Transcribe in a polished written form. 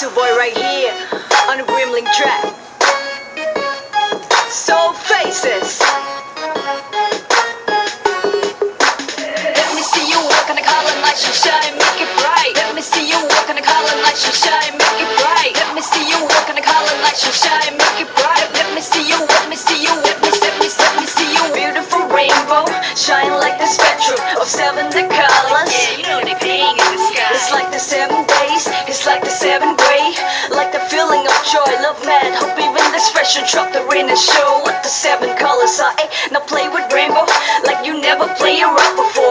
Two boy right here on the Gremlin track. Soul faces. Let me see you walk on the collar like you shine, make it bright. Let me see you walk on the collar like you shine, make it bright. Let me see you walk on the collar like you shine, make it bright. Let me see you, let me see you, let me see you. Beautiful rainbow, shine like the spectrum of seven the colors. Yeah, you know they playing in the sky. It's like the 7 days, it's like the 7th grade. Like the feeling of joy, love, mad hope. Even the special drop the rain and show what the 7 colors are. Ay, now play with rainbow like you never played it right before.